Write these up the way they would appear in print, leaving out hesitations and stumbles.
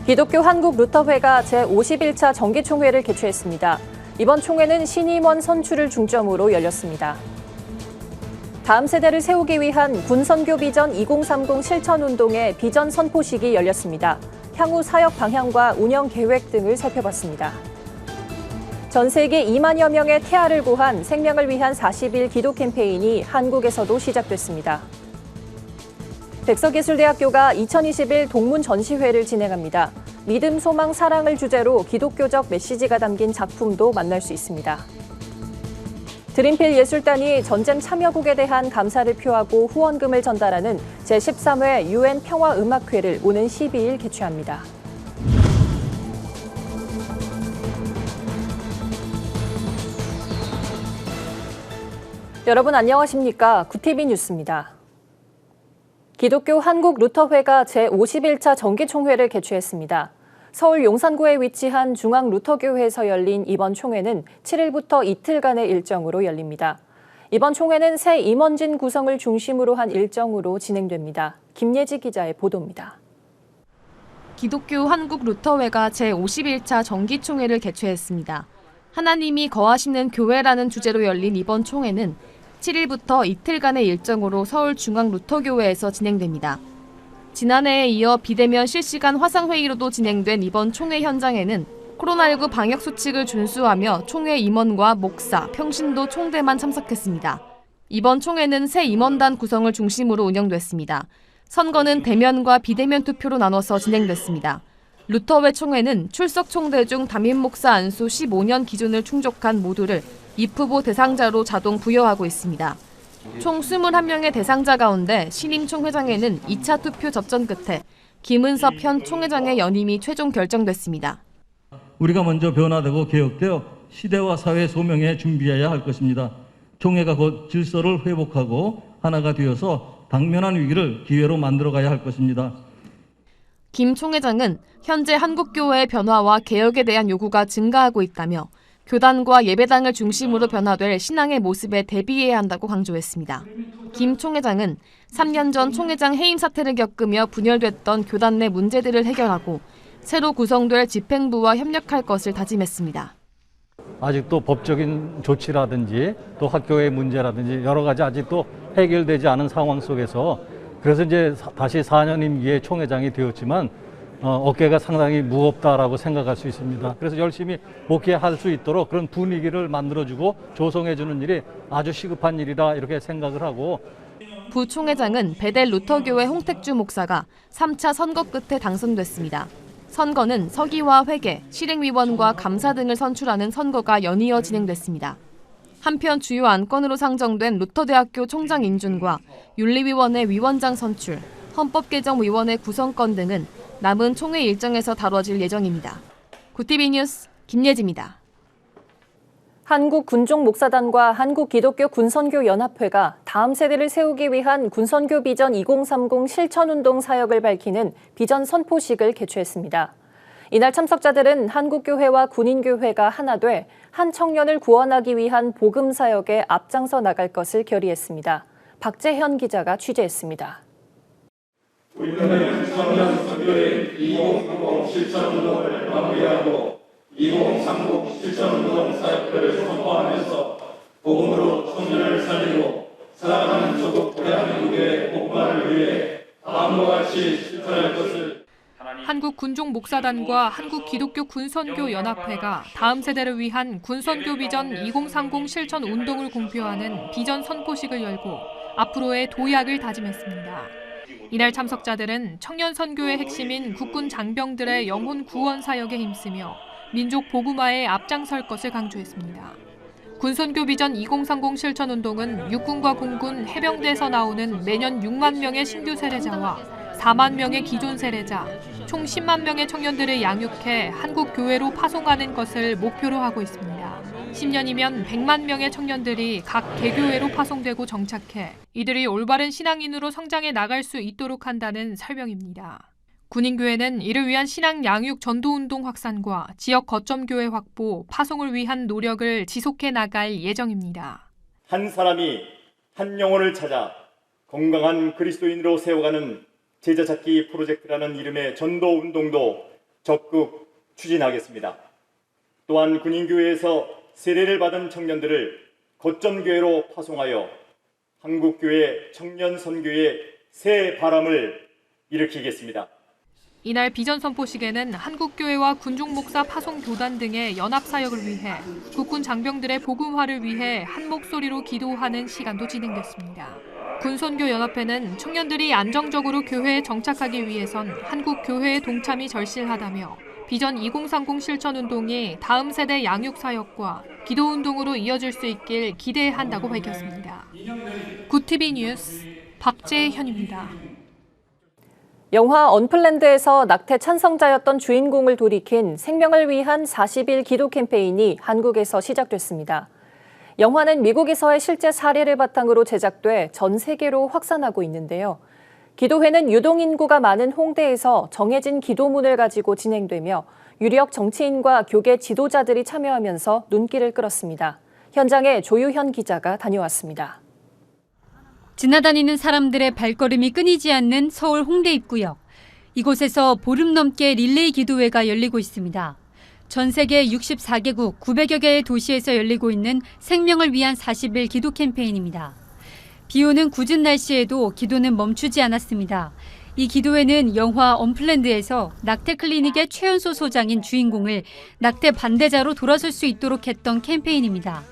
기독교 한국루터회가 제51차 정기총회를 개최했습니다. 이번 총회는 신임원 선출을 중점으로 열렸습니다. 다음 세대를 세우기 위한 군선교 비전 2030 실천운동의 비전 선포식이 열렸습니다. 향후 사역 방향과 운영 계획 등을 살펴봤습니다. 전 세계 2만여 명의 태아를 구한 생명을 위한 40일 기도 캠페인이 한국에서도 시작됐습니다. 백석예술대학교가 2021 동문 전시회를 진행합니다. 믿음, 소망, 사랑을 주제로 기독교적 메시지가 담긴 작품도 만날 수 있습니다. 드림필 예술단이 전쟁 참여국에 대한 감사를 표하고 후원금을 전달하는 제13회 UN 평화음악회를 오는 12일 개최합니다. 여러분 안녕하십니까? 구티비 뉴스입니다. 기독교 한국루터회가 제51차 정기총회를 개최했습니다. 서울 용산구에 위치한 중앙루터교회에서 열린 이번 총회는 7일부터 이틀간의 일정으로 열립니다. 이번 총회는 새 임원진 구성을 중심으로 한 일정으로 진행됩니다. 김예지 기자의 보도입니다. 기독교 한국루터회가 제51차 정기총회를 개최했습니다. 하나님이 거하시는 교회라는 주제로 열린 이번 총회는 7일부터 이틀간의 일정으로 서울 중앙루터교회에서 진행됩니다. 지난해에 이어 비대면 실시간 화상회의로도 진행된 이번 총회 현장에는 코로나19 방역 수칙을 준수하며 총회 임원과 목사, 평신도 총대만 참석했습니다. 이번 총회는 새 임원단 구성을 중심으로 운영됐습니다. 선거는 대면과 비대면 투표로 나눠서 진행됐습니다. 루터회 총회는 출석 총대 중 담임 목사 안수 15년 기준을 충족한 모두를 입후보 대상자로 자동 부여하고 있습니다. 총 21명의 대상자 가운데 신임 총회장에는 2차 투표 접전 끝에 김은섭 현 총회장의 연임이 최종 결정됐습니다. 우리가 먼저 변화되고 개혁되어 시대와 사회 소명에 준비해야 할 것입니다. 총회가 곧 질서를 회복하고 하나가 되어서 당면한 위기를 기회로 만들어가야 할 것입니다. 김 총회장은 현재 한국교회의 변화와 개혁에 대한 요구가 증가하고 있다며 교단과 예배당을 중심으로 변화될 신앙의 모습에 대비해야 한다고 강조했습니다. 김 총회장은 3년 전 총회장 해임 사태를 겪으며 분열됐던 교단 내 문제들을 해결하고 새로 구성될 집행부와 협력할 것을 다짐했습니다. 아직도 법적인 조치라든지 또 학교의 문제라든지 여러 가지 아직도 해결되지 않은 상황 속에서 그래서 이제 다시 4년 임기의 총회장이 되었지만 어깨가 상당히 무겁다라고 생각할 수 있습니다. 그래서 열심히 목회할 수 있도록 그런 분위기를 만들어주고 조성해주는 일이 아주 시급한 일이다 이렇게 생각을 하고 부총회장은 베델 루터교회 홍택주 목사가 3차 선거 끝에 당선됐습니다. 선거는 서기와 회계, 실행위원과 감사 등을 선출하는 선거가 연이어 진행됐습니다. 한편 주요 안건으로 상정된 루터대학교 총장 인준과 윤리위원회 위원장 선출, 헌법개정위원회 구성건 등은 남은 총회 일정에서 다뤄질 예정입니다. 구티비 뉴스 김예지입니다. 한국군종목사단과 한국기독교군선교연합회가 다음 세대를 세우기 위한 군선교 비전 2030 실천운동 사역을 밝히는 비전 선포식을 개최했습니다. 이날 참석자들은 한국교회와 군인교회가 하나 돼 한 청년을 구원하기 위한 복음 사역에 앞장서 나갈 것을 결의했습니다. 박재현 기자가 취재했습니다. 우리는 청년 선교의 2030 실천운동을 마무리하고 2030 실천운동 사역들을 선포하면서 복음으로 청년을 살리고 살아가는 조국 대한민국의 복음화를 위해 다음과 같이 실천할 것을 한국군종목사단과 한국기독교군선교연합회가 다음 세대를 위한 군선교 비전 2030 실천 운동을 공표하는 비전 선포식을 열고 앞으로의 도약을 다짐했습니다. 이날 참석자들은 청년 선교의 핵심인 국군 장병들의 영혼 구원 사역에 힘쓰며 민족 복음화에 앞장설 것을 강조했습니다. 군선교 비전 2030 실천 운동은 육군과 공군, 해병대에서 나오는 매년 6만 명의 신규 세례자와 4만 명의 기존 세례자, 총 10만 명의 청년들을 양육해 한국 교회로 파송하는 것을 목표로 하고 있습니다. 10년이면 100만 명의 청년들이 각 개교회로 파송되고 정착해 이들이 올바른 신앙인으로 성장해 나갈 수 있도록 한다는 설명입니다. 군인교회는 이를 위한 신앙 양육 전도운동 확산과 지역 거점교회 확보, 파송을 위한 노력을 지속해 나갈 예정입니다. 한 사람이 한 영혼을 찾아 건강한 그리스도인으로 세워가는 제자 찾기 프로젝트라는 이름의 전도 운동도 적극 추진하겠습니다. 또한 군인교회에서 세례를 받은 청년들을 거점교회로 파송하여 한국교회 청년선교의 새 바람을 일으키겠습니다. 이날 비전 선포식에는 한국교회와 군중목사 파송교단 등의 연합사역을 위해 국군 장병들의 복음화를 위해 한 목소리로 기도하는 시간도 진행됐습니다. 군선교연합회는 청년들이 안정적으로 교회에 정착하기 위해선 한국교회의 동참이 절실하다며 비전 2030 실천운동이 다음 세대 양육사역과 기도운동으로 이어질 수 있길 기대한다고 밝혔습니다. 굿TV 뉴스 박재현입니다. 영화 언플랜드에서 낙태 찬성자였던 주인공을 돌이킨 생명을 위한 40일 기도 캠페인이 한국에서 시작됐습니다. 영화는 미국에서의 실제 사례를 바탕으로 제작돼 전 세계로 확산하고 있는데요. 기도회는 유동인구가 많은 홍대에서 정해진 기도문을 가지고 진행되며 유력 정치인과 교계 지도자들이 참여하면서 눈길을 끌었습니다. 현장에 조유현 기자가 다녀왔습니다. 지나다니는 사람들의 발걸음이 끊이지 않는 서울 홍대 입구역. 이곳에서 보름 넘게 릴레이 기도회가 열리고 있습니다. 전 세계 64개국 900여 개의 도시에서 열리고 있는 생명을 위한 40일 기도 캠페인입니다. 비 오는 궂은 날씨에도 기도는 멈추지 않았습니다. 이 기도회는 영화 언플랜드에서 낙태 클리닉의 최연소 소장인 주인공을 낙태 반대자로 돌아설 수 있도록 했던 캠페인입니다.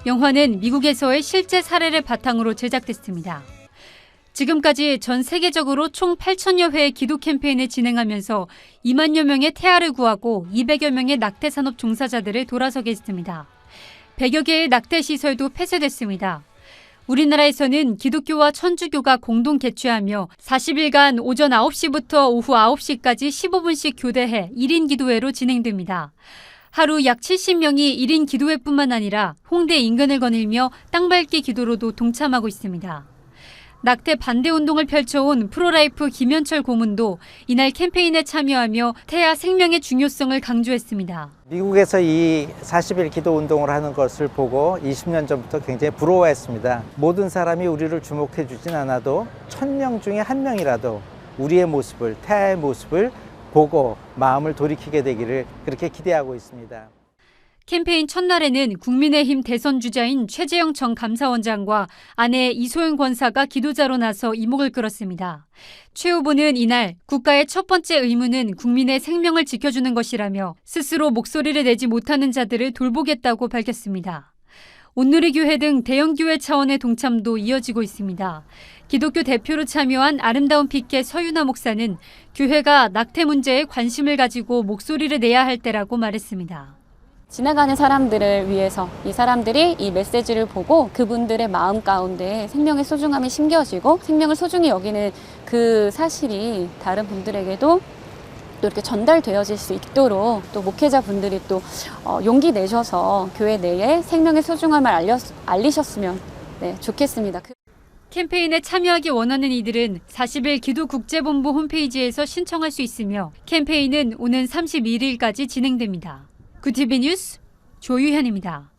영화는 미국에서의 실제 사례를 바탕으로 제작됐습니다. 지금까지 전 세계적으로 총 8천여 회의 기도 캠페인을 진행하면서 2만여 명의 태아를 구하고 200여 명의 낙태 산업 종사자들을 돌아서게 했습니다. 100여 개의 낙태 시설도 폐쇄됐습니다. 우리나라에서는 기독교와 천주교가 공동 개최하며 40일간 오전 9시부터 오후 9시까지 15분씩 교대해 1인 기도회로 진행됩니다. 하루 약 70명이 1인 기도회뿐만 아니라 홍대 인근을 거닐며 땅밟기 기도로도 동참하고 있습니다. 낙태 반대 운동을 펼쳐온 프로라이프 김현철 고문도 이날 캠페인에 참여하며 태아 생명의 중요성을 강조했습니다. 미국에서 이 40일 기도 운동을 하는 것을 보고 20년 전부터 굉장히 부러워했습니다. 모든 사람이 우리를 주목해 주진 않아도 1000명 중에 1명이라도 우리의 모습을, 태아의 모습을 보고 마음을 돌이키게 되기를 그렇게 기대하고 있습니다. 캠페인 첫날에는 국민의힘 대선 주자인 최재형 전 감사원장과 아내 이소영 권사가 기도자로 나서 이목을 끌었습니다. 최 후보는 이날 국가의 첫 번째 의무는 국민의 생명을 지켜주는 것이라며 스스로 목소리를 내지 못하는 자들을 돌보겠다고 밝혔습니다. 온누리교회 등 대형교회 차원의 동참도 이어지고 있습니다. 기독교 대표로 참여한 아름다운 피켓 서윤아 목사는 교회가 낙태 문제에 관심을 가지고 목소리를 내야 할 때라고 말했습니다. 지나가는 사람들을 위해서 이 사람들이 이 메시지를 보고 그분들의 마음 가운데 생명의 소중함이 심겨지고 생명을 소중히 여기는 그 사실이 다른 분들에게도 또 이렇게 전달되어질 수 있도록 또 목회자분들이 또 용기 내셔서 교회 내에 생명의 소중함을 알리셨으면 좋겠습니다. 캠페인에 참여하기 원하는 이들은 40일 기도국제본부 홈페이지에서 신청할 수 있으며 캠페인은 오는 31일까지 진행됩니다. 굿TV 뉴스 조유현입니다.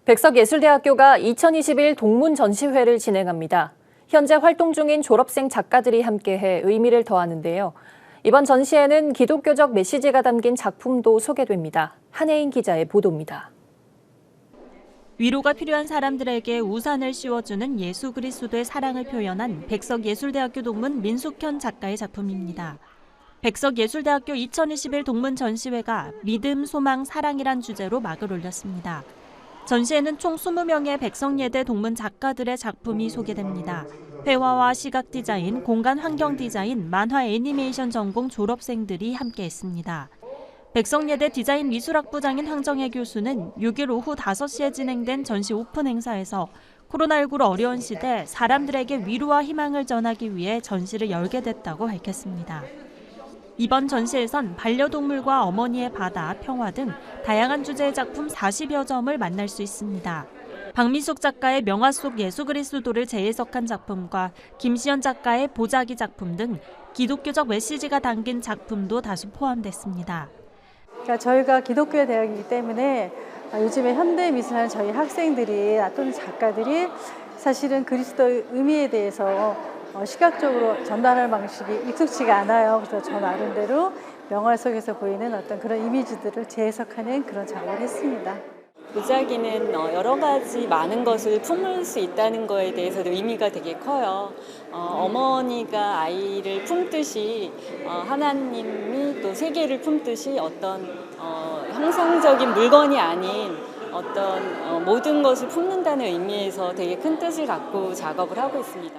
백석예술대학교가 2021 동문 전시회를 진행합니다. 현재 활동 중인 졸업생 작가들이 함께해 의미를 더하는데요. 이번 전시회는 기독교적 메시지가 담긴 작품도 소개됩니다. 한혜인 기자의 보도입니다. 위로가 필요한 사람들에게 우산을 씌워주는 예수 그리스도의 사랑을 표현한 백석예술대학교 동문 민숙현 작가의 작품입니다. 백석예술대학교 2021 동문 전시회가 믿음, 소망, 사랑이란 주제로 막을 올렸습니다. 전시회는 총 20명의 백석예대 동문 작가들의 작품이 소개됩니다. 회화와 시각 디자인, 공간 환경 디자인, 만화 애니메이션 전공 졸업생들이 함께했습니다. 백석예대 디자인 미술학부장인 황정혜 교수는 6일 오후 5시에 진행된 전시 오픈 행사에서 코로나19로 어려운 시대 사람들에게 위로와 희망을 전하기 위해 전시를 열게 됐다고 밝혔습니다. 이번 전시에선 반려동물과 어머니의 바다, 평화 등 다양한 주제의 작품 40여 점을 만날 수 있습니다. 박미숙 작가의 명화 속 예수 그리스도를 재해석한 작품과 김시연 작가의 보자기 작품 등 기독교적 메시지가 담긴 작품도 다수 포함됐습니다. 저희가 기독교의 대학이기 때문에 요즘에 현대 미술하는 저희 학생들이 또는 작가들이 사실은 그리스도의 의미에 대해서 시각적으로 전달할 방식이 익숙치가 않아요. 그래서 저 나름대로 명화 속에서 보이는 어떤 그런 이미지들을 재해석하는 그런 작업을 했습니다. 도자기는 여러 가지 많은 것을 품을 수 있다는 거에 대해서도 의미가 되게 커요. 어머니가 아이를 품듯이 하나님이 또 세계를 품듯이 어떤 형상적인 물건이 아닌 어떤 모든 것을 품는다는 의미에서 되게 큰 뜻을 갖고 작업을 하고 있습니다.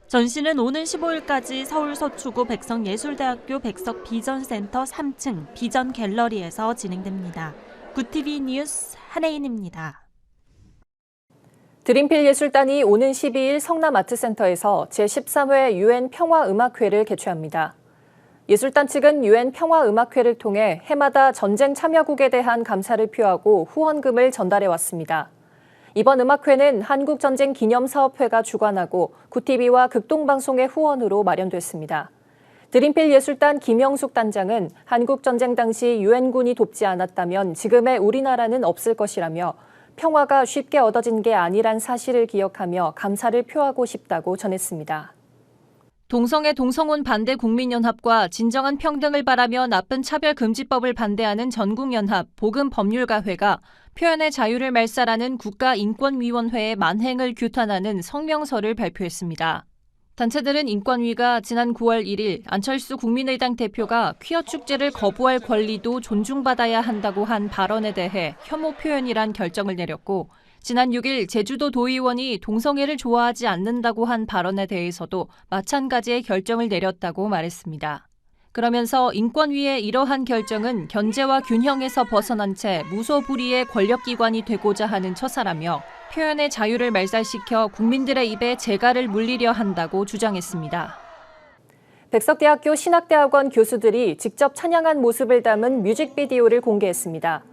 전시는 오는 15일까지 서울 서초구 백석예술대학교 백석비전센터 3층 비전 갤러리에서 진행됩니다. 굿TV 뉴스 한혜인입니다. 드림필 예술단이 오는 12일 성남아트센터에서 제13회 UN 평화음악회를 개최합니다. 예술단 측은 UN 평화음악회를 통해 해마다 전쟁 참여국에 대한 감사를 표하고 후원금을 전달해왔습니다. 이번 음악회는 한국전쟁기념사업회가 주관하고 굿TV와 극동방송의 후원으로 마련됐습니다. 드림필 예술단 김영숙 단장은 한국전쟁 당시 유엔군이 돕지 않았다면 지금의 우리나라는 없을 것이라며 평화가 쉽게 얻어진 게 아니란 사실을 기억하며 감사를 표하고 싶다고 전했습니다. 동성애 동성혼 반대 국민연합과 진정한 평등을 바라며 나쁜 차별금지법을 반대하는 전국연합 복음법률가회가 표현의 자유를 말살하는 국가인권위원회의 만행을 규탄하는 성명서를 발표했습니다. 단체들은 인권위가 지난 9월 1일 안철수 국민의당 대표가 퀴어 축제를 거부할 권리도 존중받아야 한다고 한 발언에 대해 혐오 표현이란 결정을 내렸고 지난 6일 제주도 도의원이 동성애를 좋아하지 않는다고 한 발언에 대해서도 마찬가지의 결정을 내렸다고 말했습니다. 그러면서 인권위의 이러한 결정은 견제와 균형에서 벗어난 채 무소불위의 권력기관이 되고자 하는 처사라며 표현의 자유를 말살시켜 국민들의 입에 재갈을 물리려 한다고 주장했습니다. 백석대학교 신학대학원 교수들이 직접 찬양한 모습을 담은 뮤직비디오를 공개했습니다.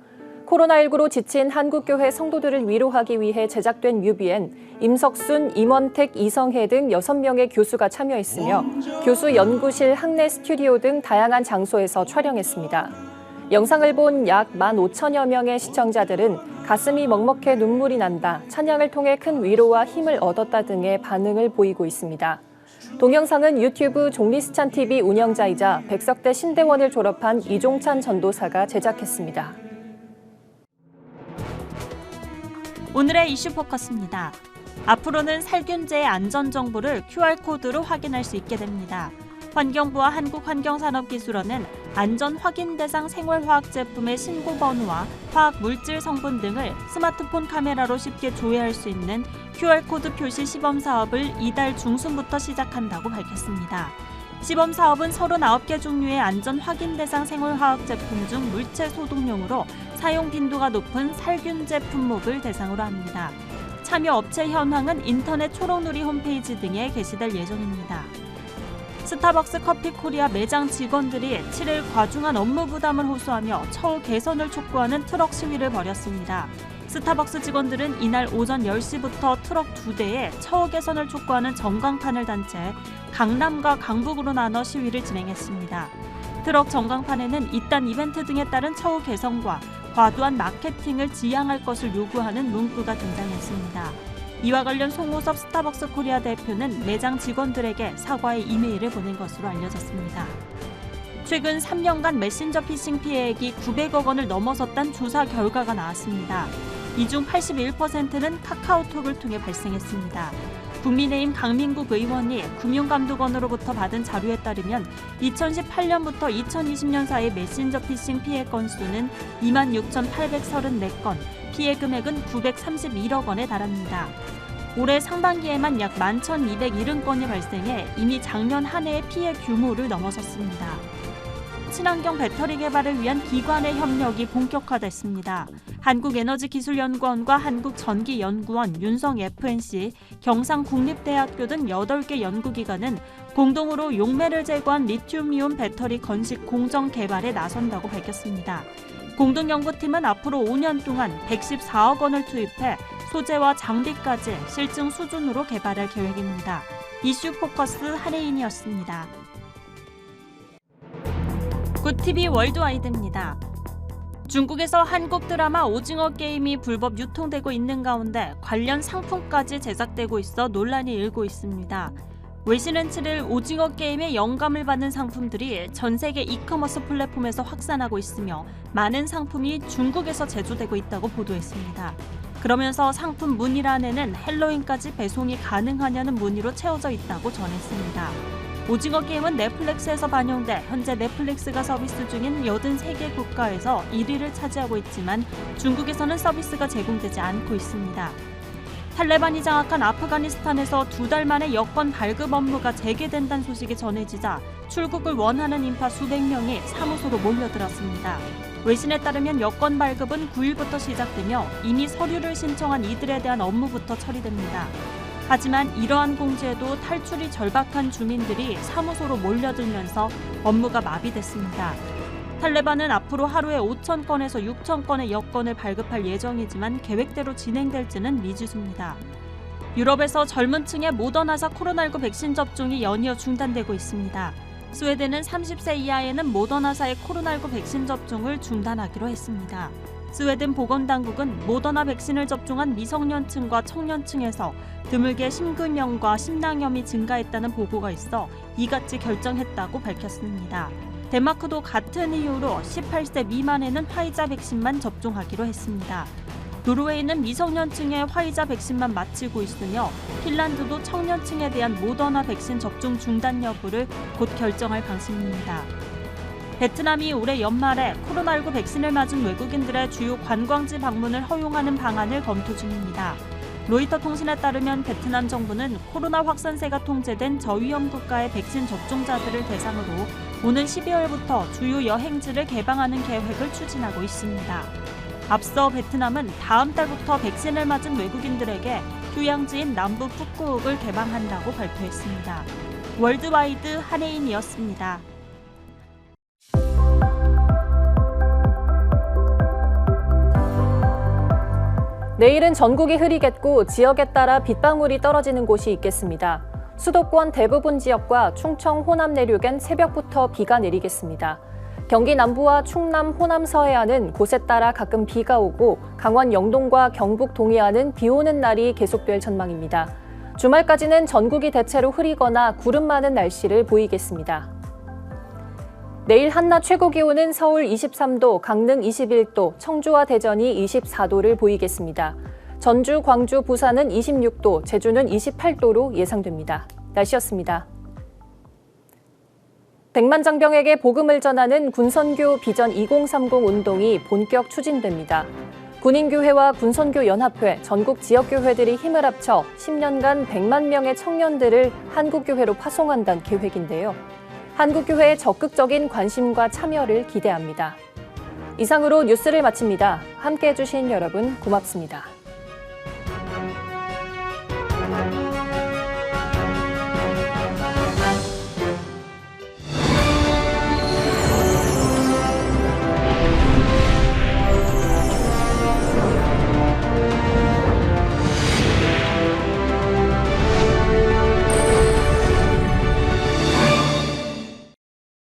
코로나19로 지친 한국교회 성도들을 위로하기 위해 제작된 뮤비엔 임석순, 임원택, 이성혜 등 6명의 교수가 참여했으며 교수 연구실, 학내 스튜디오 등 다양한 장소에서 촬영했습니다. 영상을 본 약 15,000여 명의 시청자들은 가슴이 먹먹해 눈물이 난다, 찬양을 통해 큰 위로와 힘을 얻었다 등의 반응을 보이고 있습니다. 동영상은 유튜브 종리스찬TV 운영자이자 백석대 신대원을 졸업한 이종찬 전도사가 제작했습니다. 오늘의 이슈 포커스입니다. 앞으로는 살균제의 안전 정보를 QR코드로 확인할 수 있게 됩니다. 환경부와 한국환경산업기술원은 안전 확인 대상 생활화학 제품의 신고 번호와 화학 물질 성분 등을 스마트폰 카메라로 쉽게 조회할 수 있는 QR코드 표시 시범 사업을 이달 중순부터 시작한다고 밝혔습니다. 시범 사업은 39개 종류의 안전 확인 대상 생활화학 제품 중 물체 소독용으로 사용 빈도가 높은 살균제 품목을 대상으로 합니다. 참여 업체 현황은 인터넷 초록누리 홈페이지 등에 게시될 예정입니다. 스타벅스 커피 코리아 매장 직원들이 7일 과중한 업무 부담을 호소하며 처우 개선을 촉구하는 트럭 시위를 벌였습니다. 스타벅스 직원들은 이날 오전 10시부터 트럭 2대에 처우 개선을 촉구하는 전광판을 단 채 강남과 강북으로 나눠 시위를 진행했습니다. 트럭 전광판에는 이딴 이벤트 등에 따른 처우 개선과 과도한 마케팅을 지양할 것을 요구하는 문구가 등장했습니다. 이와 관련 송호섭 스타벅스 코리아 대표는 매장 직원들에게 사과의 이메일을 보낸 것으로 알려졌습니다. 최근 3년간 메신저 피싱 피해액이 900억 원을 넘어섰다는 조사 결과가 나왔습니다. 이 중 81%는 카카오톡을 통해 발생했습니다. 국민의힘 강민국 의원이 금융감독원으로부터 받은 자료에 따르면 2018년부터 2020년 사이 메신저 피싱 피해 건수는 26,834건, 피해 금액은 931억 원에 달합니다. 올해 상반기에만 약 11,270건이 발생해 이미 작년 한 해의 피해 규모를 넘어섰습니다. 친환경 배터리 개발을 위한 기관의 협력이 본격화됐습니다. 한국에너지기술연구원과 한국전기연구원, 윤성FNC, 경상국립대학교 등 8개 연구기관은 공동으로 용매를 제거한 리튬이온 배터리 건식 공정 개발에 나선다고 밝혔습니다. 공동연구팀은 앞으로 5년 동안 114억 원을 투입해 소재와 장비까지 실증 수준으로 개발할 계획입니다. 이슈 포커스 한혜인이었습니다. 굿TV 월드와이드입니다. 중국에서 한국 드라마 오징어 게임이 불법 유통되고 있는 가운데 관련 상품까지 제작되고 있어 논란이 일고 있습니다. 외신은 7일 오징어 게임에 영감을 받는 상품들이 전 세계 이커머스 플랫폼에서 확산하고 있으며 많은 상품이 중국에서 제조되고 있다고 보도했습니다. 그러면서 상품 문의란에는 헬로윈까지 배송이 가능하냐는 문의로 채워져 있다고 전했습니다. 오징어 게임은 넷플릭스에서 반영돼 현재 넷플릭스가 서비스 중인 83개 국가에서 1위를 차지하고 있지만 중국에서는 서비스가 제공되지 않고 있습니다. 탈레반이 장악한 아프가니스탄에서 2달 만에 여권 발급 업무가 재개된다는 소식이 전해지자 출국을 원하는 인파 수백 명이 사무소로 몰려들었습니다. 외신에 따르면 여권 발급은 9일부터 시작되며 이미 서류를 신청한 이들에 대한 업무부터 처리됩니다. 하지만 이러한 공지에도 탈출이 절박한 주민들이 사무소로 몰려들면서 업무가 마비됐습니다. 탈레반은 앞으로 하루에 5,000건에서 6,000건의 여권을 발급할 예정이지만 계획대로 진행될지는 미지수입니다. 유럽에서 젊은 층의 모더나사 코로나19 백신 접종이 연이어 중단되고 있습니다. 스웨덴은 30세 이하에는 모더나사의 코로나19 백신 접종을 중단하기로 했습니다. 스웨덴 보건당국은 모더나 백신을 접종한 미성년층과 청년층에서 드물게 심근염과 심낭염이 증가했다는 보고가 있어 이같이 결정했다고 밝혔습니다. 덴마크도 같은 이유로 18세 미만에는 화이자 백신만 접종하기로 했습니다. 노르웨이는 미성년층의 화이자 백신만 마치고 있으며 핀란드도 청년층에 대한 모더나 백신 접종 중단 여부를 곧 결정할 방침입니다. 베트남이 올해 연말에 코로나19 백신을 맞은 외국인들의 주요 관광지 방문을 허용하는 방안을 검토 중입니다. 로이터 통신에 따르면 베트남 정부는 코로나 확산세가 통제된 저위험 국가의 백신 접종자들을 대상으로 오는 12월부터 주요 여행지를 개방하는 계획을 추진하고 있습니다. 앞서 베트남은 다음 달부터 백신을 맞은 외국인들에게 휴양지인 남부 푸꾸옥을 개방한다고 발표했습니다. 월드와이드 한혜인이었습니다. 내일은 전국이 흐리겠고 지역에 따라 빗방울이 떨어지는 곳이 있겠습니다. 수도권 대부분 지역과 충청, 호남 내륙엔 새벽부터 비가 내리겠습니다. 경기 남부와 충남, 호남 서해안은 곳에 따라 가끔 비가 오고 강원 영동과 경북 동해안은 비 오는 날이 계속될 전망입니다. 주말까지는 전국이 대체로 흐리거나 구름 많은 날씨를 보이겠습니다. 내일 한낮 최고 기온은 서울 23도, 강릉 21도, 청주와 대전이 24도를 보이겠습니다. 전주, 광주, 부산은 26도, 제주는 28도로 예상됩니다. 날씨였습니다. 백만장병에게 복음을 전하는 군선교 비전 2030 운동이 본격 추진됩니다. 군인교회와 군선교연합회, 전국 지역교회들이 힘을 합쳐 10년간 100만 명의 청년들을 한국교회로 파송한다는 계획인데요. 한국교회의 적극적인 관심과 참여를 기대합니다. 이상으로 뉴스를 마칩니다. 함께해 주신 여러분 고맙습니다.